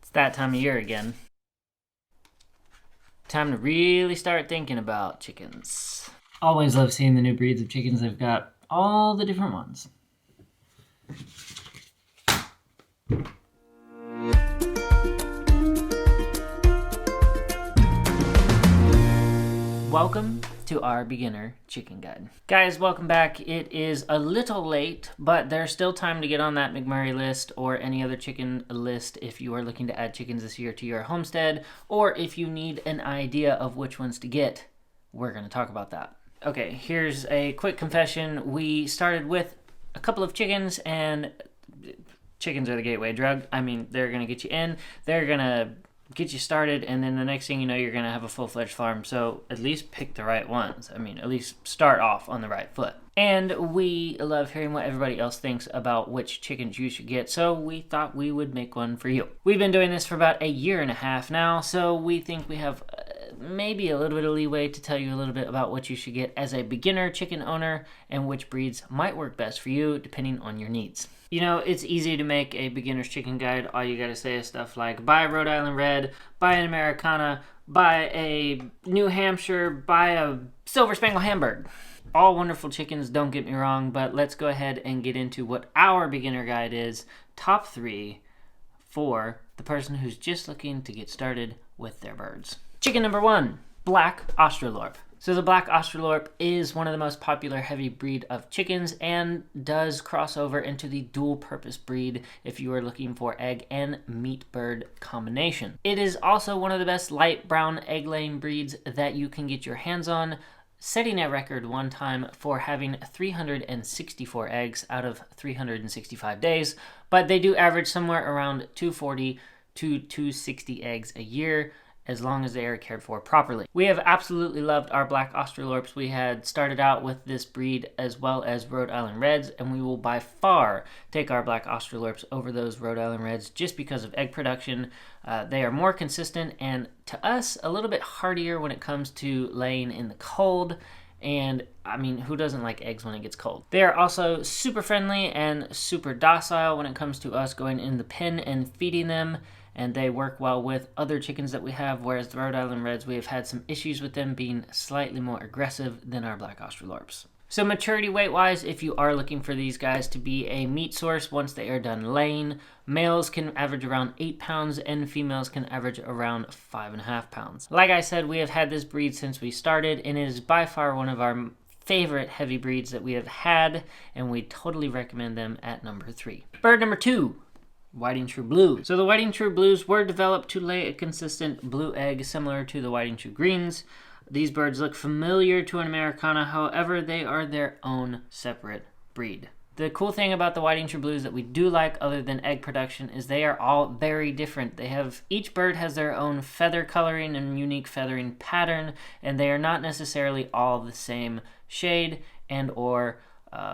It's that time of year again. Time to really start thinking about chickens. Always love seeing the new breeds of chickens. They've got all the different ones. Welcome to our beginner chicken guide. Guys, welcome back. It is a little late, but there's still time to get on that McMurray list or any other chicken list if you are looking to add chickens this year to your homestead, or if you need an idea of which ones to get. We're going to talk about that. Okay, here's a quick confession. We started with a couple of chickens, and chickens are the gateway drug. I mean, they're going to get you in. They're going to get you started, and then the next thing you know, you're going to have a full-fledged farm. So at least pick the right ones. I mean, at least start off on the right foot. And we love hearing what everybody else thinks about which chickens you should get, so we thought we would make one for you. We've been doing this for about a year and a half now, so we think we have maybe a little bit of leeway to tell you a little bit about what you should get as a beginner chicken owner and which breeds might work best for you depending on your needs. You know, it's easy to make a beginner's chicken guide. All you gotta say is stuff like buy a Rhode Island Red, buy an Americana, buy a New Hampshire, buy a Silver Spangled Hamburg. All wonderful chickens, don't get me wrong, but let's go ahead and get into what our beginner guide is. Top 3 for the person who's just looking to get started with their birds. Chicken number 1, Black Australorp. So the Black Australorp is one of the most popular heavy breed of chickens and does cross over into the dual purpose breed if you are looking for egg and meat bird combination. It is also one of the best light brown egg laying breeds that you can get your hands on, setting a record one time for having 364 eggs out of 365 days, but they do average somewhere around 240 to 260 eggs a year, as long as they are cared for properly. We have absolutely loved our Black Australorps. We had started out with this breed as well as Rhode Island Reds, and we will by far take our Black Australorps over those Rhode Island Reds just because of egg production. They are more consistent and, to us, a little bit hardier when it comes to laying in the cold. And I mean, who doesn't like eggs when it gets cold? They are also super friendly and super docile when it comes to us going in the pen and feeding them, and they work well with other chickens that we have, whereas the Rhode Island Reds, we have had some issues with them being slightly more aggressive than our Black Australorps. So maturity weight-wise, if you are looking for these guys to be a meat source once they are done laying, males can average around 8 pounds and females can average around 5.5 pounds. Like I said, we have had this breed since we started, and it is by far one of our favorite heavy breeds that we have had, and we totally recommend them at number 3. Bird number 2. Whiting True Blues. So the Whiting True Blues were developed to lay a consistent blue egg similar to the Whiting True Greens. These birds look familiar to an Americana, however, they are their own separate breed. The cool thing about the Whiting True Blues that we do like, other than egg production, is they are all very different. Each bird has their own feather coloring and unique feathering pattern, and they are not necessarily all the same shade and or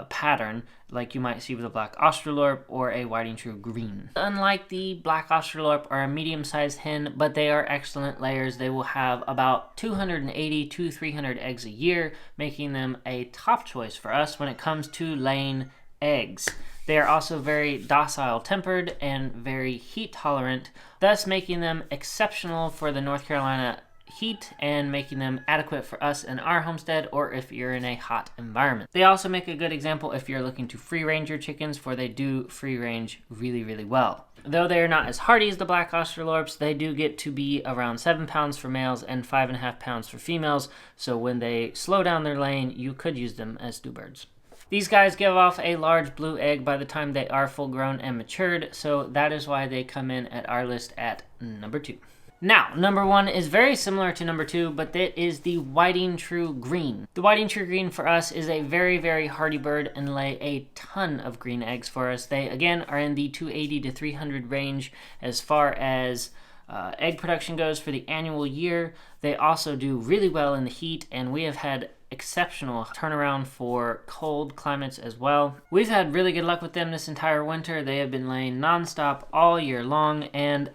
pattern like you might see with a Black Australorp or a Whiting True Green. Unlike the Black Australorp, are a medium-sized hen, but they are excellent layers. They will have about 280 to 300 eggs a year, making them a top choice for us when it comes to laying eggs. They are also very docile tempered and very heat tolerant, thus making them exceptional for the North Carolina heat and making them adequate for us in our homestead or if you're in a hot environment. They also make a good example if you're looking to free range your chickens, for they do free range really, really well. Though they are not as hardy as the Black Australorps, they do get to be around 7 pounds for males and 5.5 pounds for females, so when they slow down their laying, you could use them as stew birds. These guys give off a large blue egg by the time they are full grown and matured, so that is why they come in at our list at number 2. Now, number 1 is very similar to number 2, but that is the Whiting True Green. The Whiting True Green for us is a very, very hardy bird and lay a ton of green eggs for us. They, again, are in the 280 to 300 range as far as egg production goes for the annual year. They also do really well in the heat, and we have had exceptional turnaround for cold climates as well. We've had really good luck with them this entire winter. They have been laying nonstop all year long, and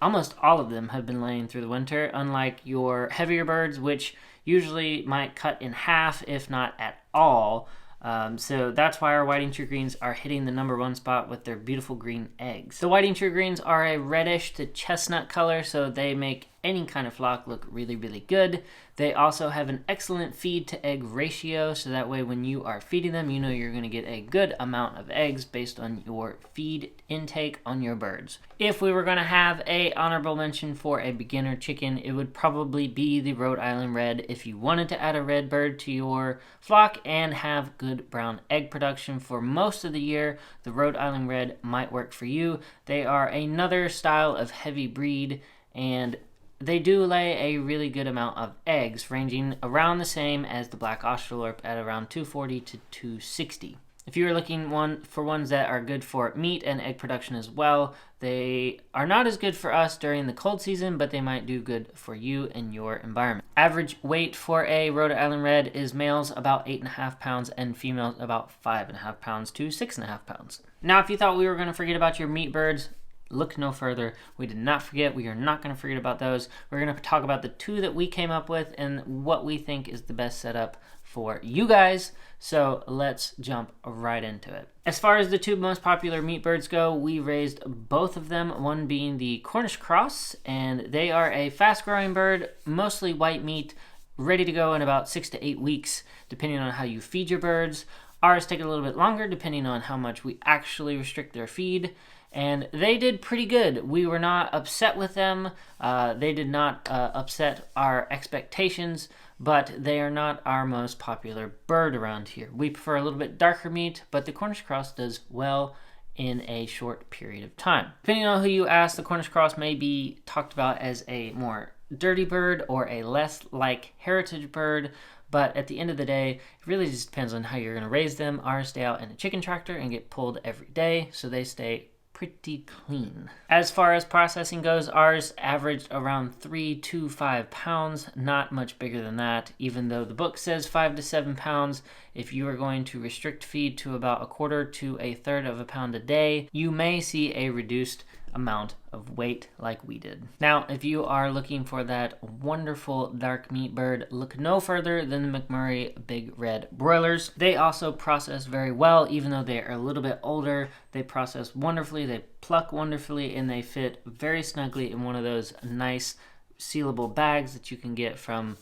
almost all of them have been laying through the winter, unlike your heavier birds, which usually might cut in half, if not at all, So that's why our whiting true greens are hitting the #1 spot with their beautiful green eggs. The whiting true greens are a reddish to chestnut color, so they make any kind of flock look really, really good. They also have an excellent feed to egg ratio, so that way when you are feeding them, you know you're going to get a good amount of eggs based on your feed intake on your birds. If we were going to have a honorable mention for a beginner chicken, it would probably be the Rhode Island Red if you wanted to add a red bird to your flock and have good brown egg production for most of the year. The Rhode Island Red might work for you. They are another style of heavy breed, and they do lay a really good amount of eggs, ranging around the same as the black Australorp at around 240 to 260. If you are looking for ones that are good for meat and egg production as well, they are not as good for us during the cold season, but they might do good for you and your environment. Average weight for a Rhode Island Red is males about 8.5 pounds and females about 5.5 pounds to 6.5 pounds. Now, if you thought we were going to forget about your meat birds, look no further. We did not forget. We are not going to forget about those. We're going to talk about the 2 that we came up with and what we think is the best setup for you guys. So let's jump right into it. As far as the 2 most popular meat birds go, we raised both of them, one being the Cornish Cross, and they are a fast-growing bird, mostly white meat, ready to go in about 6 to 8 weeks, depending on how you feed your birds. Ours take a little bit longer, depending on how much we actually restrict their feed. And they did pretty good. We were not upset with them. They did not upset our expectations, but they are not our most popular bird around here. We prefer a little bit darker meat, but the Cornish Cross does well in a short period of time. Depending on who you ask, the Cornish Cross may be talked about as a more dirty bird or a less like heritage bird. But at the end of the day, it really just depends on how you're going to raise them. Ours stay out in a chicken tractor and get pulled every day, so they stay pretty clean. As far as processing goes, ours averaged around 3 to 5 pounds, not much bigger than that, even though the book says 5 to 7 pounds. If you are going to restrict feed to about 1/4 to 1/3 of a pound a day, you may see a reduced amount of weight like we did. Now, if you are looking for that wonderful dark meat bird, look no further than the McMurray Big Red broilers. They also process very well, even though they are a little bit older. They process wonderfully, they pluck wonderfully, and they fit very snugly in one of those nice sealable bags that you can get from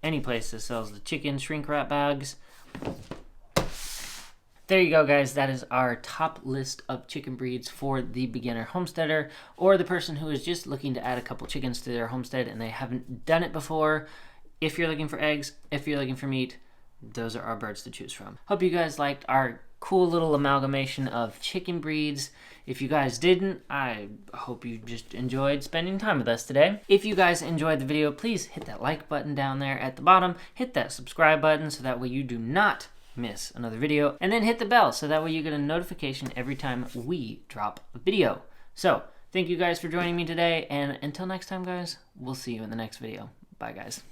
any place that sells the chicken shrink wrap bags. There you go, guys. That is our top list of chicken breeds for the beginner homesteader or the person who is just looking to add a couple chickens to their homestead and they haven't done it before. If you're looking for eggs, if you're looking for meat, those are our birds to choose from. Hope you guys liked our cool little amalgamation of chicken breeds. If you guys didn't, I hope you just enjoyed spending time with us today. If you guys enjoyed the video, please hit that like button down there at the bottom. Hit that subscribe button so that way you do not miss another video, and then hit the bell so that way you get a notification every time we drop a video. So thank you guys for joining me today, and until next time, guys, we'll see you in the next video. Bye, guys.